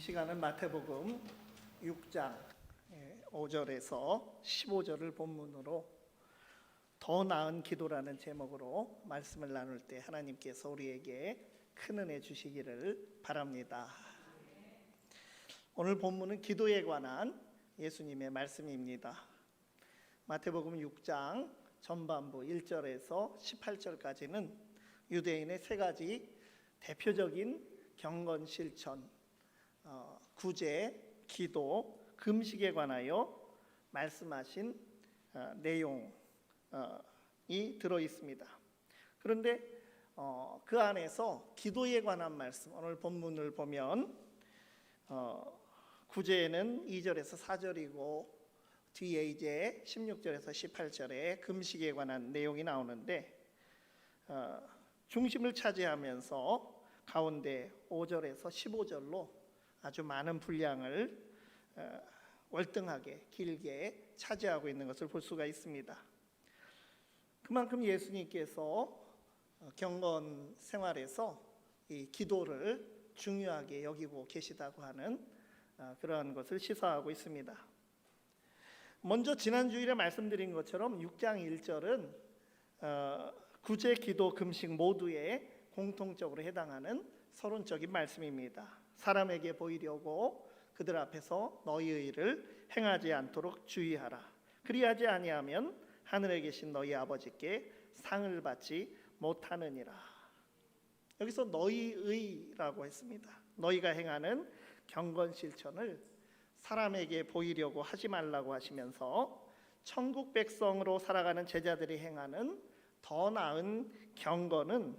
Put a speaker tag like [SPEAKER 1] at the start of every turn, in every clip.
[SPEAKER 1] 시간은 마태복음 6장 5절에서 15절을 본문으로 더 나은 기도라는 제목으로 말씀을 나눌 때 하나님께서 우리에게 큰 은혜 주시기를 바랍니다. 오늘 본문은 기도에 관한 예수님의 말씀입니다. 마태복음 6장 전반부 1절에서 18절까지는 유대인의 세 가지 대표적인 경건 실천, 구제, 기도, 금식에 관하여 말씀하신 내용이 들어 있습니다. 그런데 그 안에서 기도에 관한 말씀, 오늘 본문을 보면 구제는 2절에서 4절이고 뒤에 이제 16절에서 18절에 금식에 관한 내용이 나오는데 중심을 차지하면서 가운데 5절에서 15절로 아주 많은 분량을 월등하게 길게 차지하고 있는 것을 볼 수가 있습니다. 그만큼 예수님께서 경건 생활에서 이 기도를 중요하게 여기고 계시다고 하는 그러한 것을 시사하고 있습니다. 먼저 지난 주일에 말씀드린 것처럼 6장 1절은 구제, 기도, 금식 모두에 공통적으로 해당하는 서론적인 말씀입니다. 사람에게 보이려고 그들 앞에서 너희의 일을 행하지 않도록 주의하라. 그리하지 아니하면 하늘에 계신 너희 아버지께 상을 받지 못하느니라. 여기서 너희의라고 했습니다. 너희가 행하는 경건 실천을 사람에게 보이려고 하지 말라고 하시면서 천국 백성으로 살아가는 제자들이 행하는 더 나은 경건은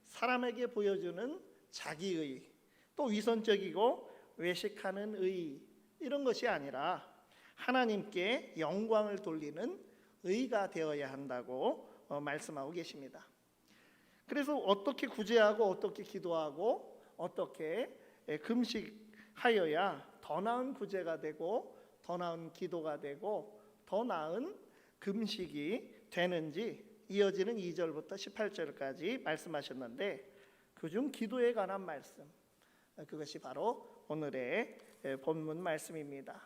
[SPEAKER 1] 사람에게 보여주는 자기의, 또 위선적이고 외식하는 의, 이런 것이 아니라 하나님께 영광을 돌리는 의가 되어야 한다고 말씀하고 계십니다. 그래서 어떻게 구제하고 어떻게 기도하고 어떻게 금식하여야 더 나은 구제가 되고 더 나은 기도가 되고 더 나은 금식이 되는지 이어지는 2절부터 18절까지 말씀하셨는데 그중 기도에 관한 말씀, 그것이 바로 오늘의 본문 말씀입니다.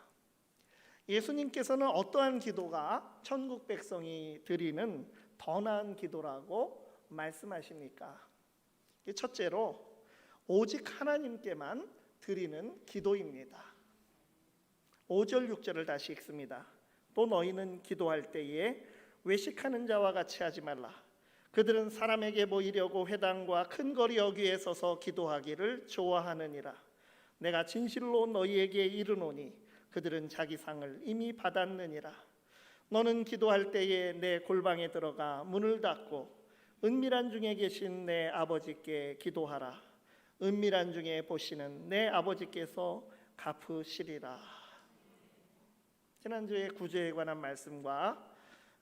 [SPEAKER 1] 예수님께서는 어떠한 기도가 천국 백성이 드리는 더 나은 기도라고 말씀하십니까? 첫째로 오직 하나님께만 드리는 기도입니다. 5절 6절을 다시 읽습니다. 또 너희는 기도할 때에 외식하는 자와 같이 하지 말라. 그들은 사람에게 보이려고 회당과 큰 거리 어귀에 서서 기도하기를 좋아하느니라. 내가 진실로 너희에게 이르노니 그들은 자기 상을 이미 받았느니라. 너는 기도할 때에 내 골방에 들어가 문을 닫고 은밀한 중에 계신 내 아버지께 기도하라. 은밀한 중에 보시는 내 아버지께서 갚으시리라. 지난주에 구제에 관한 말씀과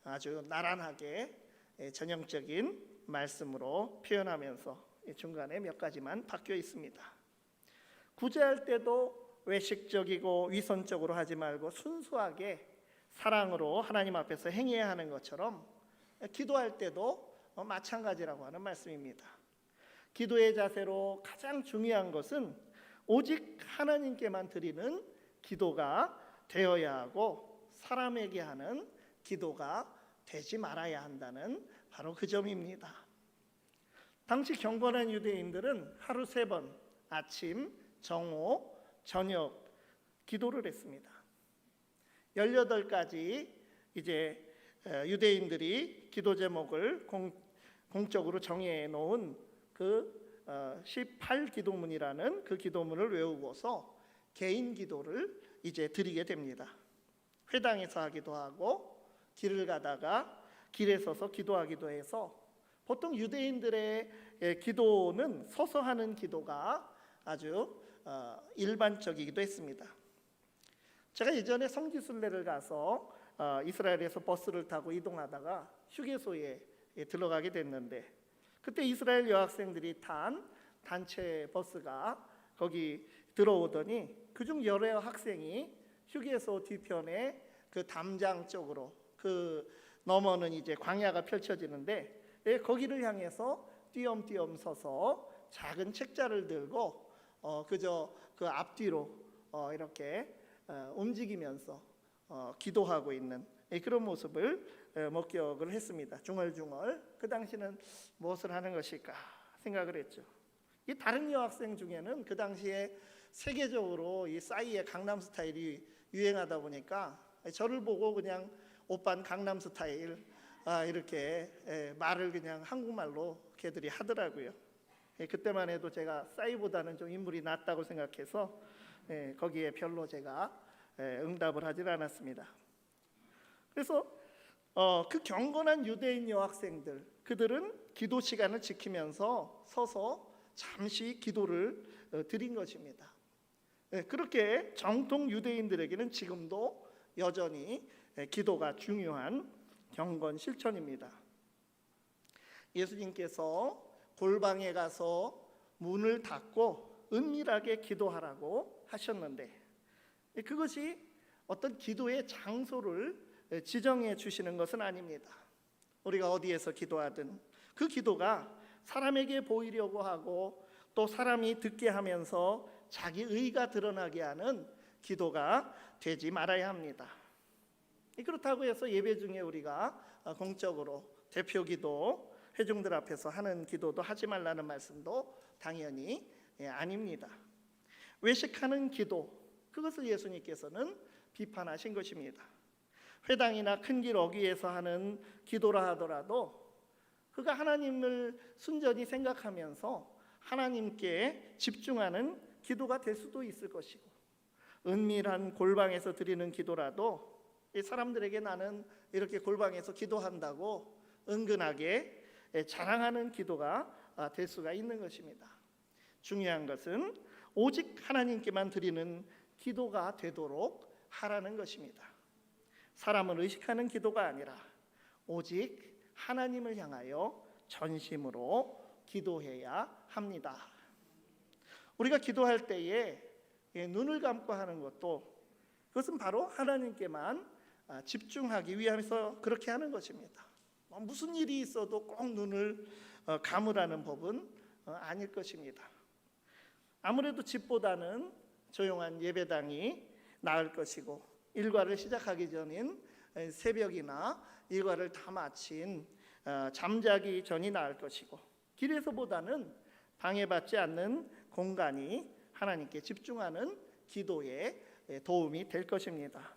[SPEAKER 1] 아주 나란하게 전형적인 말씀으로 표현하면서 중간에 몇 가지만 바뀌어 있습니다. 구제할 때도 외식적이고 위선적으로 하지 말고 순수하게 사랑으로 하나님 앞에서 행해야 하는 것처럼 기도할 때도 마찬가지라고 하는 말씀입니다. 기도의 자세로 가장 중요한 것은 오직 하나님께만 드리는 기도가 되어야 하고 사람에게 하는 기도가 되지 말아야 한다는 바로 그 점입니다. 당시 경건한 유대인들은 하루 3번 아침, 정오, 저녁 기도를 했습니다. 18가지 이제 유대인들이 기도 제목을 공적으로 정해 놓은 그 18기도문이라는 그 기도문을 외우고서 개인 기도를 이제 드리게 됩니다. 회당에서 하기도 하고 길을 가다가 길에 서서 기도하기도 해서 보통 유대인들의 기도는 서서 하는 기도가 아주 일반적이기도 했습니다. 제가 예전에 성지순례를 가서 이스라엘에서 버스를 타고 이동하다가 휴게소에 들어가게 됐는데 그때 이스라엘 여학생들이 탄 단체 버스가 거기 들어오더니 그중 여러 학생이 휴게소 뒤편에 그 담장 쪽으로 그 너머는 이제 광야가 펼쳐지는데 거기를 향해서 띄엄띄엄 서서 작은 책자를 들고 그저 그 앞뒤로 이렇게 움직이면서 기도하고 있는 그런 모습을 목격을 했습니다. 중얼중얼. 그 당시는 무엇을 하는 것일까 생각을 했죠. 이 다른 여학생 중에는 그 당시에 세계적으로 이 싸이의 강남 스타일이 유행하다 보니까 저를 보고 그냥 오빤 강남 스타일 이렇게 말을 그냥 한국말로 걔들이 하더라고요. 그때만 해도 제가 싸이보다는 좀 인물이 낫다고 생각해서 거기에 별로 제가 응답을 하질 않았습니다. 그래서 그 경건한 유대인 여학생들, 그들은 기도 시간을 지키면서 서서 잠시 기도를 드린 것입니다. 그렇게 정통 유대인들에게는 지금도 여전히 기도가 중요한 경건 실천입니다. 예수님께서 골방에 가서 문을 닫고 은밀하게 기도하라고 하셨는데, 그것이 어떤 기도의 장소를 지정해 주시는 것은 아닙니다. 우리가 어디에서 기도하든 그 기도가 사람에게 보이려고 하고 또 사람이 듣게 하면서 자기 의가 드러나게 하는 기도가 되지 말아야 합니다. 그렇다고 해서 예배 중에 우리가 공적으로 대표 기도, 회중들 앞에서 하는 기도도 하지 말라는 말씀도 당연히 아닙니다. 외식하는 기도, 그것을 예수님께서는 비판하신 것입니다. 회당이나 큰 길 어귀에서 하는 기도라 하더라도 그가 하나님을 순전히 생각하면서 하나님께 집중하는 기도가 될 수도 있을 것이고, 은밀한 골방에서 드리는 기도라도 이 사람들에게 나는 이렇게 골방에서 기도한다고 은근하게 자랑하는 기도가 될 수가 있는 것입니다. 중요한 것은 오직 하나님께만 드리는 기도가 되도록 하라는 것입니다. 사람을 의식하는 기도가 아니라 오직 하나님을 향하여 전심으로 기도해야 합니다. 우리가 기도할 때에 눈을 감고 하는 것도 그것은 바로 하나님께만 집중하기 위해서 그렇게 하는 것입니다. 무슨 일이 있어도 꼭 눈을 감으라는 법은 아닐 것입니다. 아무래도 집보다는 조용한 예배당이 나을 것이고, 일과를 시작하기 전인 새벽이나 일과를 다 마친 잠자기 전이 나을 것이고, 길에서보다는 방해받지 않는 공간이 하나님께 집중하는 기도에 도움이 될 것입니다.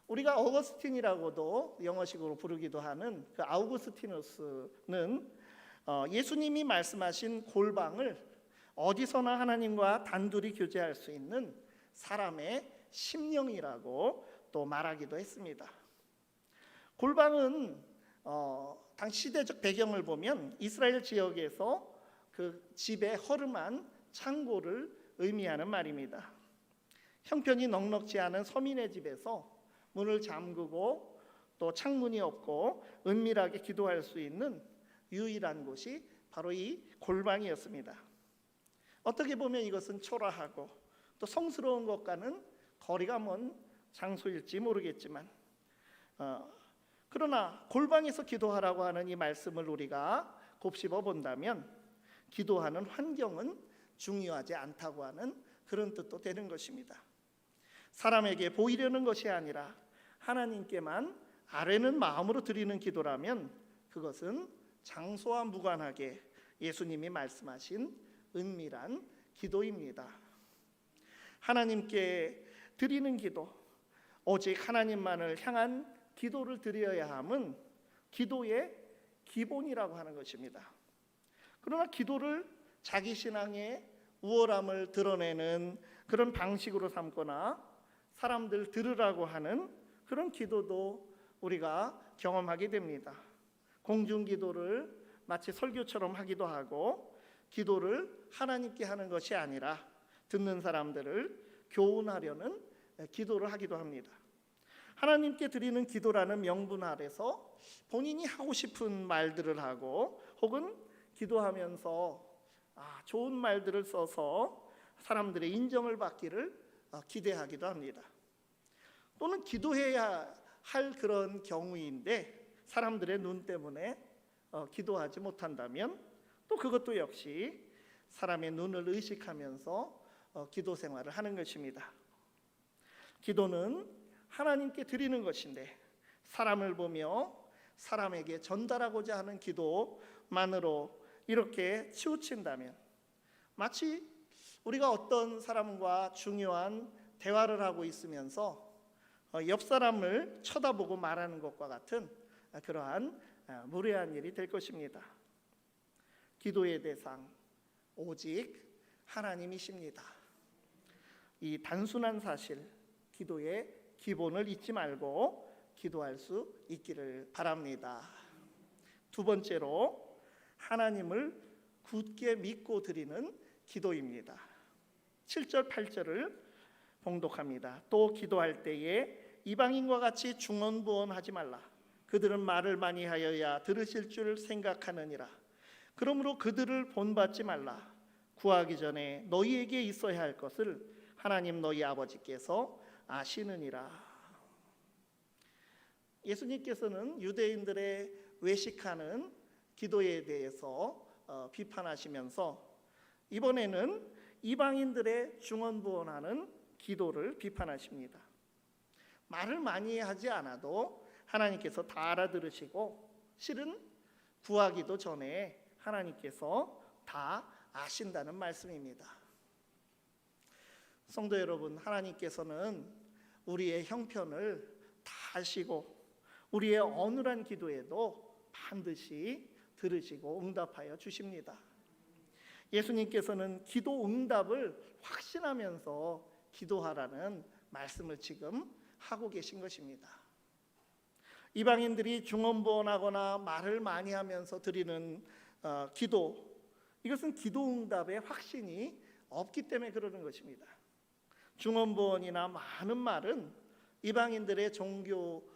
[SPEAKER 1] 우리가 어거스틴이라고도 영어식으로 부르기도 하는 그 아우구스티누스는 예수님이 말씀하신 골방을 어디서나 하나님과 단둘이 교제할 수 있는 사람의 심령이라고 또 말하기도 했습니다. 골방은 당시 시대적 배경을 보면 이스라엘 지역에서 그 집의 허름한 창고를 의미하는 말입니다. 형편이 넉넉지 않은 서민의 집에서 문을 잠그고 또 창문이 없고 은밀하게 기도할 수 있는 유일한 곳이 바로 이 골방이었습니다. 어떻게 보면 이것은 초라하고 또 성스러운 것과는 거리가 먼 장소일지 모르겠지만, 그러나 골방에서 기도하라고 하는 이 말씀을 우리가 곱씹어 본다면 기도하는 환경은 중요하지 않다고 하는 그런 뜻도 되는 것입니다. 사람에게 보이려는 것이 아니라 하나님께만 아뢰는 마음으로 드리는 기도라면 그것은 장소와 무관하게 예수님이 말씀하신 은밀한 기도입니다. 하나님께 드리는 기도, 오직 하나님만을 향한 기도를 드려야 함은 기도의 기본이라고 하는 것입니다. 그러나 기도를 자기 신앙의 우월함을 드러내는 그런 방식으로 삼거나 사람들 들으라고 하는 그런 기도도 우리가 경험하게 됩니다. 공중기도를 마치 설교처럼 하기도 하고, 기도를 하나님께 하는 것이 아니라 듣는 사람들을 교훈하려는 기도를 하기도 합니다. 하나님께 드리는 기도라는 명분 아래서 본인이 하고 싶은 말들을 하고, 혹은 기도하면서 좋은 말들을 써서 사람들의 인정을 받기를 기대하기도 합니다. 또는 기도해야 할 그런 경우인데 사람들의 눈 때문에 기도하지 못한다면 또 그것도 역시 사람의 눈을 의식하면서 기도 생활을 하는 것입니다. 기도는 하나님께 드리는 것인데 사람을 보며 사람에게 전달하고자 하는 기도만으로 이렇게 치우친다면 마치 우리가 어떤 사람과 중요한 대화를 하고 있으면서 옆 사람을 쳐다보고 말하는 것과 같은 그러한 무례한 일이 될 것입니다. 기도의 대상 오직 하나님이십니다. 이 단순한 사실, 기도의 기본을 잊지 말고 기도할 수 있기를 바랍니다. 두 번째로 하나님을 굳게 믿고 드리는 기도입니다. 7절 8절을 봉독합니다. 또 기도할 때에 이방인과 같이 중언부언하지 말라. 그들은 말을 많이 하여야 들으실 줄 생각하느니라. 그러므로 그들을 본받지 말라. 구하기 전에 너희에게 있어야 할 것을 하나님 너희 아버지께서 아시느니라. 예수님께서는 유대인들의 외식하는 기도에 대해서 비판하시면서 이번에는 이방인들의 중언부언하는 기도를 비판하십니다. 말을 많이 하지 않아도 하나님께서 다 알아들으시고 실은 구하기도 전에 하나님께서 다 아신다는 말씀입니다. 성도 여러분, 하나님께서는 우리의 형편을 다 아시고 우리의 어눌한 기도에도 반드시 들으시고 응답하여 주십니다. 예수님께서는 기도 응답을 확신하면서 기도하라는 말씀을 지금 하고 계신 것입니다. 이방인들이 중언부언하거나 말을 많이 하면서 드리는 기도, 이것은 기도 응답의 확신이 없기 때문에 그러는 것입니다. 중언부언이나 많은 말은 이방인들의 종교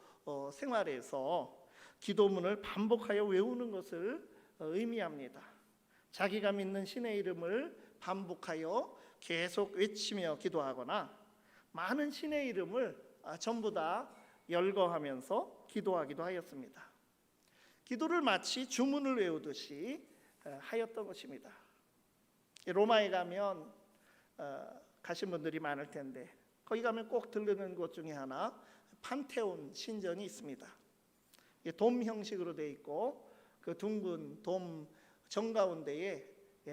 [SPEAKER 1] 생활에서 기도문을 반복하여 외우는 것을 의미합니다. 자기가 믿는 신의 이름을 반복하여 계속 외치며 기도하거나 많은 신의 이름을 전부 다 열거하면서 기도하기도 하였습니다. 기도를 마치 주문을 외우듯이 하였던 것입니다. 로마에 가면 가신 분들이 많을 텐데 거기 가면 꼭 들르는 곳 중에 하나 판테온 신전이 있습니다. 돔 형식으로 되어 있고 그 둥근 돔 정가운데에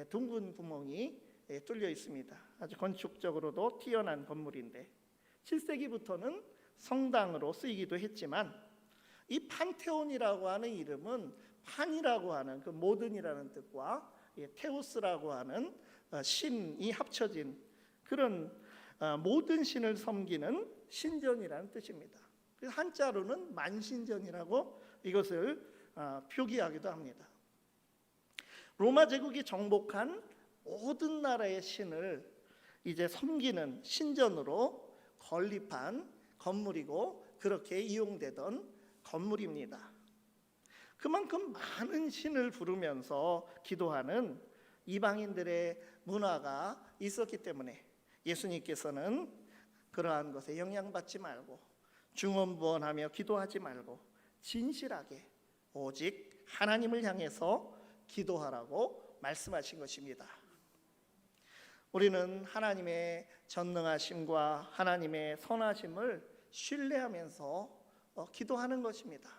[SPEAKER 1] 둥근 구멍이 뚫려 있습니다. 아주 건축적으로도 뛰어난 건물인데 7세기부터는 성당으로 쓰이기도 했지만 이 판테온이라고 하는 이름은 판이라고 하는 그 모든이라는 뜻과 테우스라고 하는 신이 합쳐진 그런 모든 신을 섬기는 신전이라는 뜻입니다. 그래서 한자로는 만신전이라고 이것을 표기하기도 합니다. 로마 제국이 정복한 모든 나라의 신을 이제 섬기는 신전으로 건립한 건물이고 그렇게 이용되던 건물입니다. 그만큼 많은 신을 부르면서 기도하는 이방인들의 문화가 있었기 때문에 예수님께서는 그러한 것에 영향받지 말고 중언부언하며 기도하지 말고 진실하게 오직 하나님을 향해서 기도하라고 말씀하신 것입니다. 우리는 하나님의 전능하심과 하나님의 선하심을 신뢰하면서 기도하는 것입니다.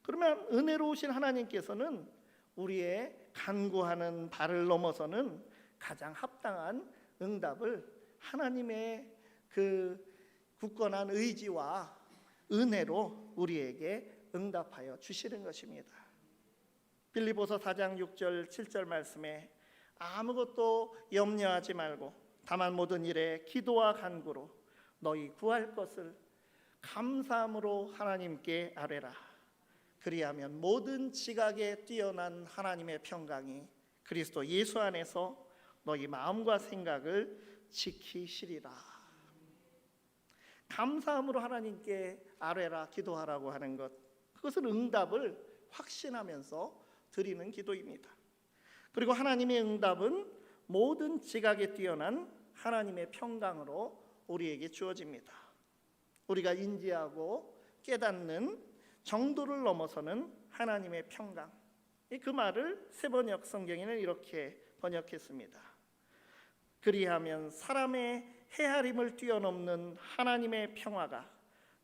[SPEAKER 1] 그러면 은혜로우신 하나님께서는 우리의 간구하는 바를 넘어서는 가장 합당한 응답을 하나님의 그 굳건한 의지와 은혜로 우리에게 응답하여 주시는 것입니다. 빌립보서 4장 6절 7절 말씀에 아무것도 염려하지 말고 다만 모든 일에 기도와 간구로 너희 구할 것을 감사함으로 하나님께 아뢰라. 그리하면 모든 지각에 뛰어난 하나님의 평강이 그리스도 예수 안에서 너희 마음과 생각을 지키시리라. 감사함으로 하나님께 아뢰라 기도하라고 하는 것, 그것은 응답을 확신하면서 드리는 기도입니다. 그리고 하나님의 응답은 모든 지각에 뛰어난 하나님의 평강으로 우리에게 주어집니다. 우리가 인지하고 깨닫는 정도를 넘어서는 하나님의 평강, 그 말을 세번역 성경에는 이렇게 번역했습니다. 그리하면 사람의 헤아림을 뛰어넘는 하나님의 평화가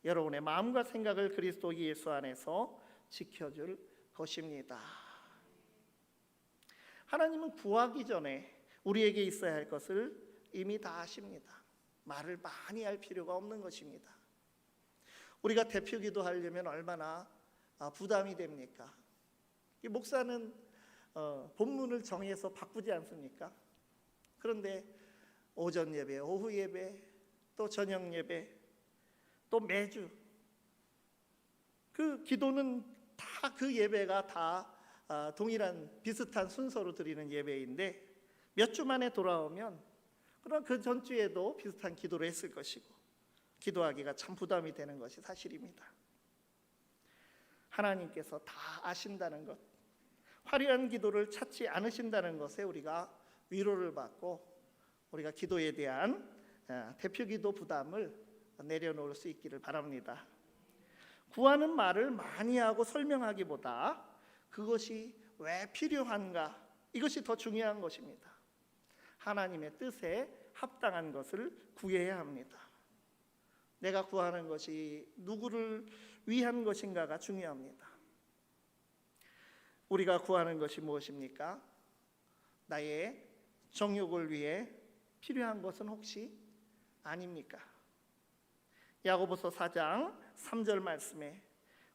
[SPEAKER 1] 여러분의 마음과 생각을 그리스도 예수 안에서 지켜줄 것입니다. 하나님은 구하기 전에 우리에게 있어야 할 것을 이미 다 아십니다. 말을 많이 할 필요가 없는 것입니다. 우리가 대표 기도하려면 얼마나 부담이 됩니까? 이 목사는 본문을 정해서 바꾸지 않습니까? 그런데 오전 예배, 오후 예배, 또 저녁 예배, 또 매주 그 기도는 다 그 예배가 다 동일한 비슷한 순서로 드리는 예배인데 몇 주 만에 돌아오면 그럼 그 전주에도 비슷한 기도를 했을 것이고 기도하기가 참 부담이 되는 것이 사실입니다. 하나님께서 다 아신다는 것, 화려한 기도를 찾지 않으신다는 것에 우리가 위로를 받고 우리가 기도에 대한 대표 기도 부담을 내려놓을 수 있기를 바랍니다. 구하는 말을 많이 하고 설명하기보다 그것이 왜 필요한가, 이것이 더 중요한 것입니다. 하나님의 뜻에 합당한 것을 구해야 합니다. 내가 구하는 것이 누구를 위한 것인가가 중요합니다. 우리가 구하는 것이 무엇입니까? 나의 정욕을 위해 필요한 것은 혹시 아닙니까? 야고보서 4장 3절 말씀에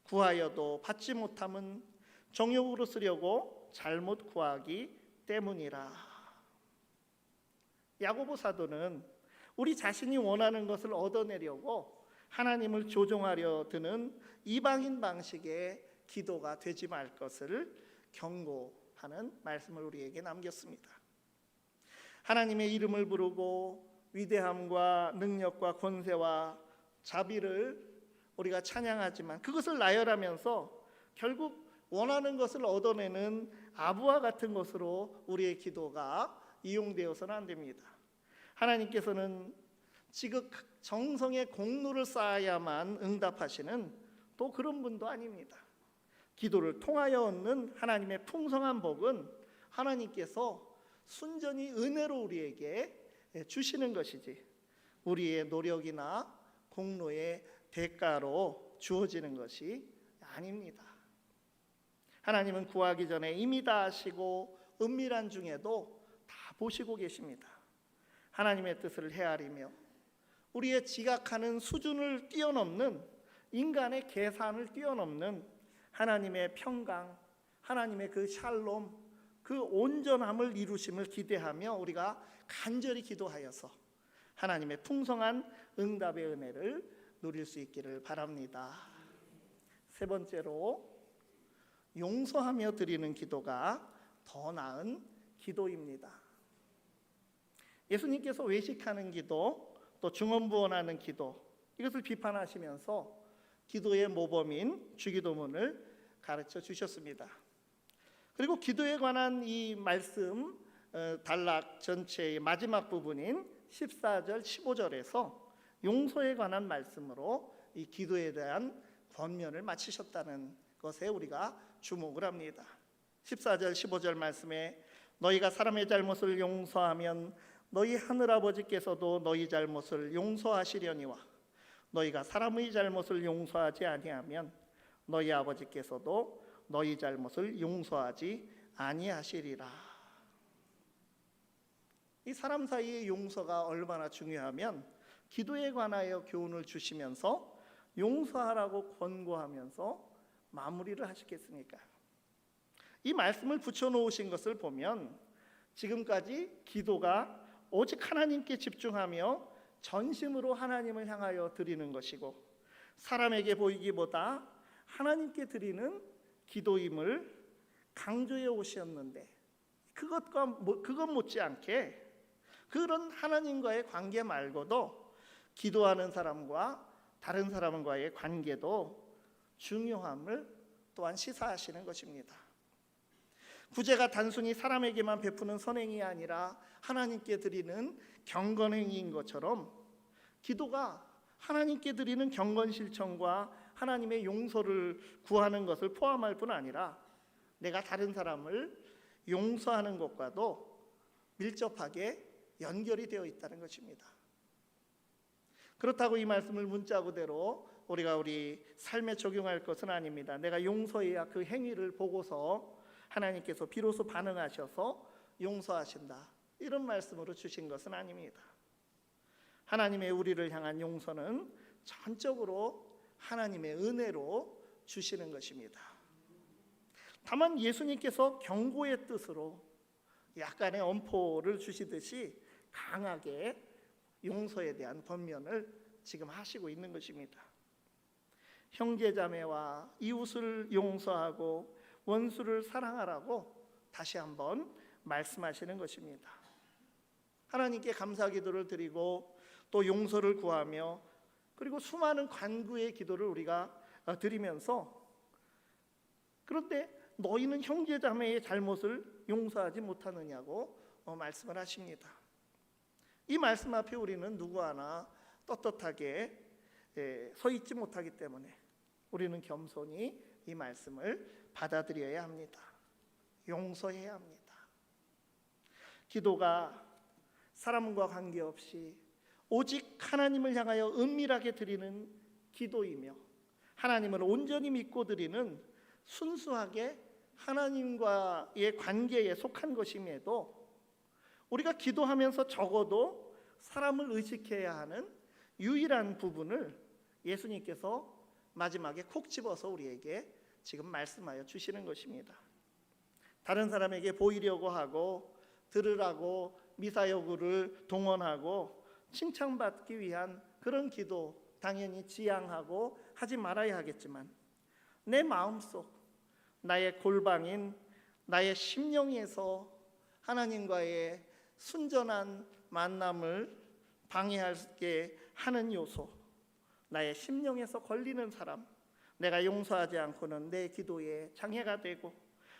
[SPEAKER 1] 구하여도 받지 못함은 정욕으로 쓰려고 잘못 구하기 때문이라. 야고보 사도는 우리 자신이 원하는 것을 얻어내려고 하나님을 조종하려 드는 이방인 방식의 기도가 되지 말 것을 경고하는 말씀을 우리에게 남겼습니다. 하나님의 이름을 부르고 위대함과 능력과 권세와 자비를 우리가 찬양하지만 그것을 나열하면서 결국 원하는 것을 얻어내는 아부와 같은 것으로 우리의 기도가 이용되어서는 안 됩니다. 하나님께서는 지극 정성의 공로를 쌓아야만 응답하시는 또 그런 분도 아닙니다. 기도를 통하여 얻는 하나님의 풍성한 복은 하나님께서 순전히 은혜로 우리에게 주시는 것이지 우리의 노력이나 공로의 대가로 주어지는 것이 아닙니다. 하나님은 구하기 전에 이미 다 아시고 은밀한 중에도 다 보시고 계십니다. 하나님의 뜻을 헤아리며 우리의 지각하는 수준을 뛰어넘는 인간의 계산을 뛰어넘는 하나님의 평강, 하나님의 그 샬롬, 그 온전함을 이루심을 기대하며 우리가 간절히 기도하여서 하나님의 풍성한 응답의 은혜를 누릴 수 있기를 바랍니다. 세 번째로 용서하며 드리는 기도가 더 나은 기도입니다. 예수님께서 외식하는 기도, 또 중언부언하는 기도, 이것을 비판하시면서 기도의 모범인 주기도문을 가르쳐 주셨습니다. 그리고 기도에 관한 이 말씀 단락 전체의 마지막 부분인 14절 15절에서 용서에 관한 말씀으로 이 기도에 대한 권면을 마치셨다는 것에 우리가 주목을 합니다. 14절 15절 말씀에 너희가 사람의 잘못을 용서하면 너희 하늘아버지께서도 너희 잘못을 용서하시려니와 너희가 사람의 잘못을 용서하지 아니하면 너희 아버지께서도 너희 잘못을 용서하지 아니하시리라. 이 사람 사이의 용서가 얼마나 중요하면 기도에 관하여 교훈을 주시면서 용서하라고 권고하면서 마무리를 하시겠습니까? 이 말씀을 붙여놓으신 것을 보면 지금까지 기도가 오직 하나님께 집중하며 전심으로 하나님을 향하여 드리는 것이고 사람에게 보이기보다 하나님께 드리는 기도임을 강조해 오셨는데 그것 못지않게 그런 하나님과의 관계 말고도 기도하는 사람과 다른 사람과의 관계도 중요함을 또한 시사하시는 것입니다. 구제가 단순히 사람에게만 베푸는 선행이 아니라 하나님께 드리는 경건행위인 것처럼 기도가 하나님께 드리는 경건 실천과 하나님의 용서를 구하는 것을 포함할 뿐 아니라 내가 다른 사람을 용서하는 것과도 밀접하게 연결이 되어 있다는 것입니다. 그렇다고 이 말씀을 문자 그대로 우리가 우리 삶에 적용할 것은 아닙니다. 내가 용서해야 그 행위를 보고서 하나님께서 비로소 반응하셔서 용서하신다, 이런 말씀으로 주신 것은 아닙니다. 하나님의 우리를 향한 용서는 전적으로 하나님의 은혜로 주시는 것입니다. 다만 예수님께서 경고의 뜻으로 약간의 엄포를 주시듯이 강하게 용서에 대한 권면을 지금 하시고 있는 것입니다. 형제자매와 이웃을 용서하고 원수를 사랑하라고 다시 한번 말씀하시는 것입니다. 하나님께 감사 기도를 드리고 또 용서를 구하며 그리고 수많은 간구의 기도를 우리가 드리면서, 그런데 너희는 형제자매의 잘못을 용서하지 못하느냐고 말씀을 하십니다. 이 말씀 앞에 우리는 누구 하나 떳떳하게 서 있지 못하기 때문에 우리는 겸손히 이 말씀을 받아들여야 합니다. 용서해야 합니다. 기도가 사람과 관계없이 오직 하나님을 향하여 은밀하게 드리는 기도이며 하나님을 온전히 믿고 드리는 순수하게 하나님과의 관계에 속한 것임에도 우리가 기도하면서 적어도 사람을 의식해야 하는 유일한 부분을 예수님께서 마지막에 콕 집어서 우리에게 지금 말씀하여 주시는 것입니다. 다른 사람에게 보이려고 하고 들으라고 미사여구를 동원하고 칭찬받기 위한 그런 기도 당연히 지양하고 하지 말아야 하겠지만, 내 마음속, 나의 골방인 나의 심령에서 하나님과의 순전한 만남을 방해하게 하는 요소, 나의 심령에서 걸리는 사람, 내가 용서하지 않고는 내 기도에 장애가 되고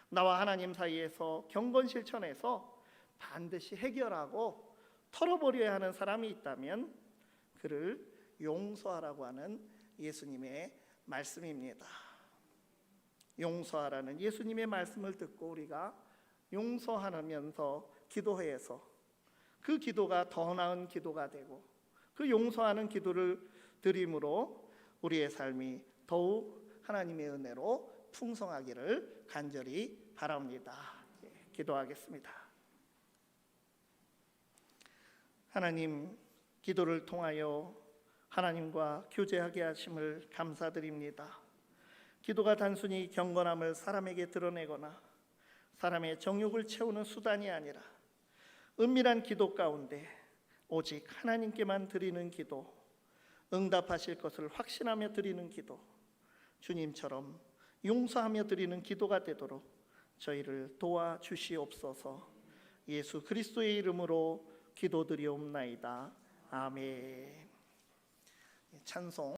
[SPEAKER 1] 나와 하나님 사이에서 경건 실천에서 반드시 해결하고 털어버려야 하는 사람이 있다면 그를 용서하라고 하는 예수님의 말씀입니다. 용서하라는 예수님의 말씀을 듣고 우리가 용서하면서 기도해서 그 기도가 더 나은 기도가 되고 그 용서하는 기도를 드림으로 우리의 삶이 더욱 하나님의 은혜로 풍성하기를 간절히 바랍니다. 기도하겠습니다. 하나님, 기도를 통하여 하나님과 교제하게 하심을 감사드립니다. 기도가 단순히 경건함을 사람에게 드러내거나 사람의 정욕을 채우는 수단이 아니라 은밀한 기도 가운데 오직 하나님께만 드리는 기도, 응답하실 것을 확신하며 드리는 기도, 주님처럼 용서하며 드리는 기도가 되도록 저희를 도와주시옵소서. 예수 그리스도의 이름으로 기도드리옵나이다. 아멘. 찬송